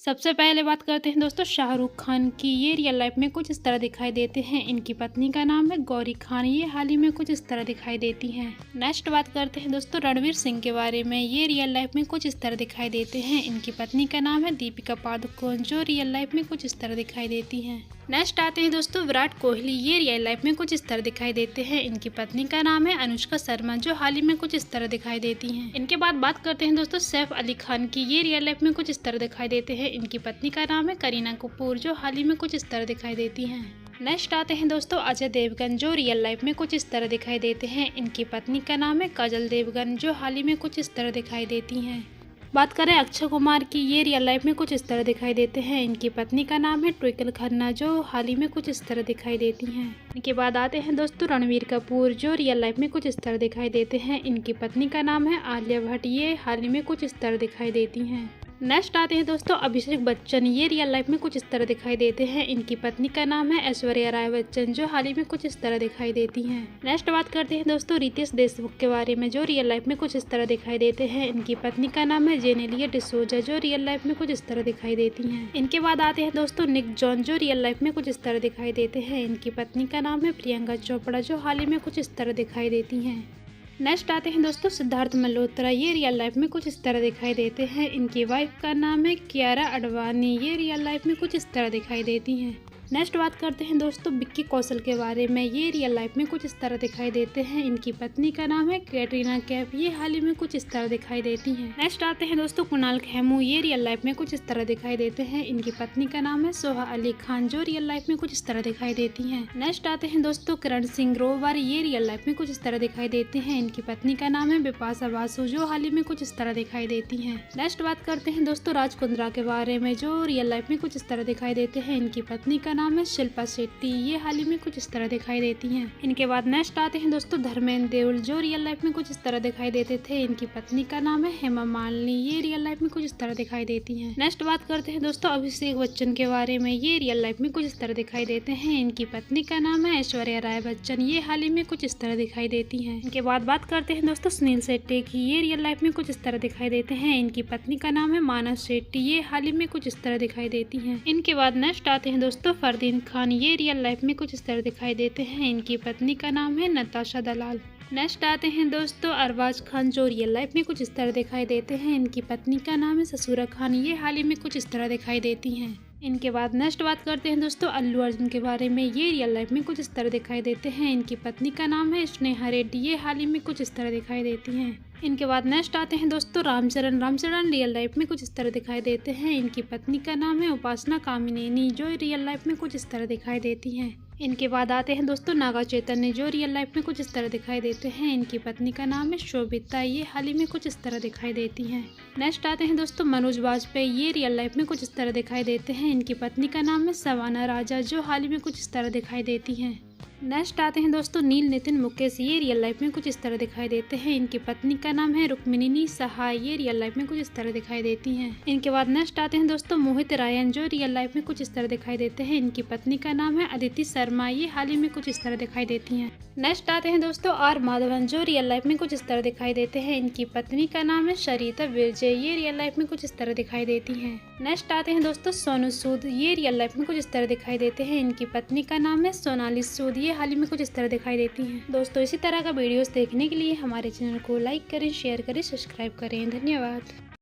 सबसे पहले बात करते हैं दोस्तों शाहरुख खान की। ये रियल लाइफ में कुछ इस तरह दिखाई देते हैं। इनकी पत्नी का नाम है गौरी खान। ये हाल ही में कुछ इस तरह दिखाई देती हैं। नेक्स्ट बात करते हैं दोस्तों रणवीर सिंह के बारे में। ये रियल लाइफ में कुछ इस तरह दिखाई देते हैं। इनकी पत्नी का नाम है दीपिका पादुकोण, जो रियल लाइफ में कुछ इस तरह दिखाई देती हैं। नेक्स्ट आते हैं दोस्तों विराट कोहली। ये रियल लाइफ में कुछ इस तरह दिखाई देते हैं। इनकी पत्नी का नाम है अनुष्का शर्मा, जो हाल ही में कुछ इस तरह दिखाई देती हैं। इनके बाद बात करते हैं दोस्तों सैफ अली खान की। ये रियल लाइफ में कुछ इस तरह दिखाई देते हैं। इनकी पत्नी का नाम है करीना कपूर, जो हाल ही में कुछ इस तरह दिखाई देती हैं। नेक्स्ट आते हैं दोस्तों अजय देवगन, जो रियल लाइफ में कुछ इस तरह दिखाई देते हैं। इनकी पत्नी का नाम है काजल देवगन, जो हाल ही में कुछ इस तरह दिखाई देती हैं। बात करें अक्षय कुमार की। ये रियल लाइफ में कुछ इस तरह दिखाई देते हैं। इनकी पत्नी का नाम है ट्विंकल खन्ना, जो हाल ही में कुछ इस तरह दिखाई देती हैं। इनके बाद आते हैं दोस्तों रणवीर कपूर, जो रियल लाइफ में कुछ इस तरह दिखाई देते हैं। इनकी पत्नी का नाम है आलिया भट्ट। ये हाल ही में कुछ इस तरह दिखाई देती हैं। नेक्स्ट आते हैं दोस्तों अभिषेक बच्चन। ये रियल लाइफ में कुछ इस तरह दिखाई देते हैं। इनकी पत्नी का नाम है ऐश्वर्या राय बच्चन, जो हाल ही में कुछ इस तरह दिखाई देती हैं। नेक्स्ट बात करते हैं दोस्तों रितेश देशमुख के बारे में, जो रियल लाइफ में कुछ इस तरह दिखाई देते हैं। इनकी पत्नी का नाम है जेनेलिया डिसूजा, जो रियल लाइफ में कुछ इस तरह दिखाई देती हैं। इनके बाद आते हैं दोस्तों निक जॉन, जो रियल लाइफ में कुछ इस तरह दिखाई देते हैं। इनकी पत्नी का नाम है प्रियंका चोपड़ा, जो हाल ही में कुछ इस तरह दिखाई देती हैं। नेक्स्ट आते हैं दोस्तों सिद्धार्थ मल्होत्रा। ये रियल लाइफ में कुछ इस तरह दिखाई देते हैं। इनकी वाइफ का नाम है कियारा अडवाणी। ये रियल लाइफ में कुछ इस तरह दिखाई देती हैं। नेक्स्ट बात करते हैं दोस्तों विक्की कौशल के बारे में। ये रियल लाइफ में कुछ इस तरह दिखाई देते हैं। इनकी पत्नी का नाम है कैटरीना कैफ। ये हाल ही में कुछ इस तरह दिखाई देती हैं। नेक्स्ट आते हैं दोस्तों कुणाल खेमू। ये रियल लाइफ में कुछ इस तरह दिखाई देते हैं। इनकी पत्नी का नाम है सोहा अली खान, जो रियल लाइफ में कुछ इस तरह दिखाई देती हैं। नेक्स्ट आते हैं दोस्तों किरण सिंह ग्रोवर। ये रियल लाइफ में कुछ इस तरह दिखाई देते हैं। इनकी पत्नी का नाम है बिपाशा बासु, जो हाल ही में कुछ इस तरह दिखाई देती हैं। नेक्स्ट बात करते हैं दोस्तों राज कुंद्रा के बारे में, जो रियल लाइफ में कुछ इस तरह दिखाई देते हैं। इनकी पत्नी का नाम है शिल्पा शेट्टी। ये हाल ही में कुछ इस तरह दिखाई देती हैं। इनके बाद नेक्स्ट आते हैं दोस्तों धर्मेंद्र देओल, जो रियल लाइफ में कुछ इस तरह दिखाई देते थे। इनकी पत्नी का नाम है हेमा मालिनी। ये रियल लाइफ में कुछ इस तरह दिखाई देती हैं। नेक्स्ट बात करते हैं दोस्तों अभिषेक बच्चन के बारे में। ये रियल लाइफ में कुछ इस तरह दिखाई देते हैं। इनकी पत्नी का नाम है ऐश्वर्या राय बच्चन। ये हाल ही में कुछ इस तरह दिखाई देती हैं। इनके बाद बात करते हैं दोस्तों सुनील शेट्टी की। ये रियल लाइफ में कुछ इस तरह दिखाई देते हैं। इनकी पत्नी का नाम है मानव शेट्टी। ये हाल ही में कुछ इस तरह दिखाई देती हैं। इनके बाद नेक्स्ट आते हैं दोस्तों फरदीन खान। ये रियल लाइफ में कुछ इस तरह दिखाई देते हैं। इनकी पत्नी का नाम है नताशा दलाल। नेक्स्ट आते हैं दोस्तों अरबाज खान, जो रियल लाइफ में कुछ इस तरह दिखाई देते हैं। इनकी पत्नी का नाम है ससुरा खान। ये हाल ही में कुछ इस तरह दिखाई देती हैं। इनके बाद नेक्स्ट बात करते हैं दोस्तों अल्लू अर्जुन के बारे में। ये रियल लाइफ में कुछ इस तरह दिखाई देते हैं। इनकी पत्नी का नाम है स्नेहा रेड्डी। ये हाल ही में कुछ इस तरह दिखाई देती हैं। इनके बाद नेक्स्ट आते हैं दोस्तों रामचरण रियल लाइफ में कुछ इस तरह दिखाई देते हैं। इनकी पत्नी का नाम है उपासना कामिनेनी, जो रियल लाइफ में कुछ इस तरह दिखाई देती हैं। इनके बाद आते हैं दोस्तों नागा चैतन्य, जो रियल लाइफ में कुछ इस तरह दिखाई देते हैं। इनकी पत्नी का नाम है शोभिता। ये हाल ही में कुछ इस तरह दिखाई देती हैं। नेक्स्ट आते हैं दोस्तों मनोज बाजपेयी। ये रियल लाइफ में कुछ इस तरह दिखाई देते हैं। इनकी पत्नी का नाम है सवाना राजा, जो हाल ही में कुछ इस तरह दिखाई देती हैं। नेक्स्ट आते हैं दोस्तों नील नितिन मुकेश। ये रियल लाइफ में कुछ इस तरह दिखाई देते हैं। इनकी पत्नी का नाम है रुक्मिणी सहाय। ये रियल लाइफ में कुछ इस तरह दिखाई देती हैं। इनके बाद नेक्स्ट आते हैं दोस्तों मोहित रायन, जो रियल लाइफ में कुछ इस तरह दिखाई देते हैं। इनकी पत्नी का नाम है अदिति शर्मा। ये हाल ही में कुछ इस तरह दिखाई देती हैं। नेक्स्ट आते हैं दोस्तों आर माधवन, जो रियल लाइफ में कुछ इस तरह दिखाई देते हैं। इनकी पत्नी का नाम है सरिता विजय। ये रियल लाइफ में कुछ इस तरह दिखाई देती हैं। नेक्स्ट आते हैं दोस्तों सोनू सूद। ये रियल लाइफ में कुछ इस तरह दिखाई देते हैं। इनकी पत्नी का नाम है सोनाली सूद। ये हाल ही में कुछ इस तरह दिखाई देती हैं। दोस्तों इसी तरह का वीडियोस देखने के लिए हमारे चैनल को लाइक करें, शेयर करें, सब्सक्राइब करें। धन्यवाद।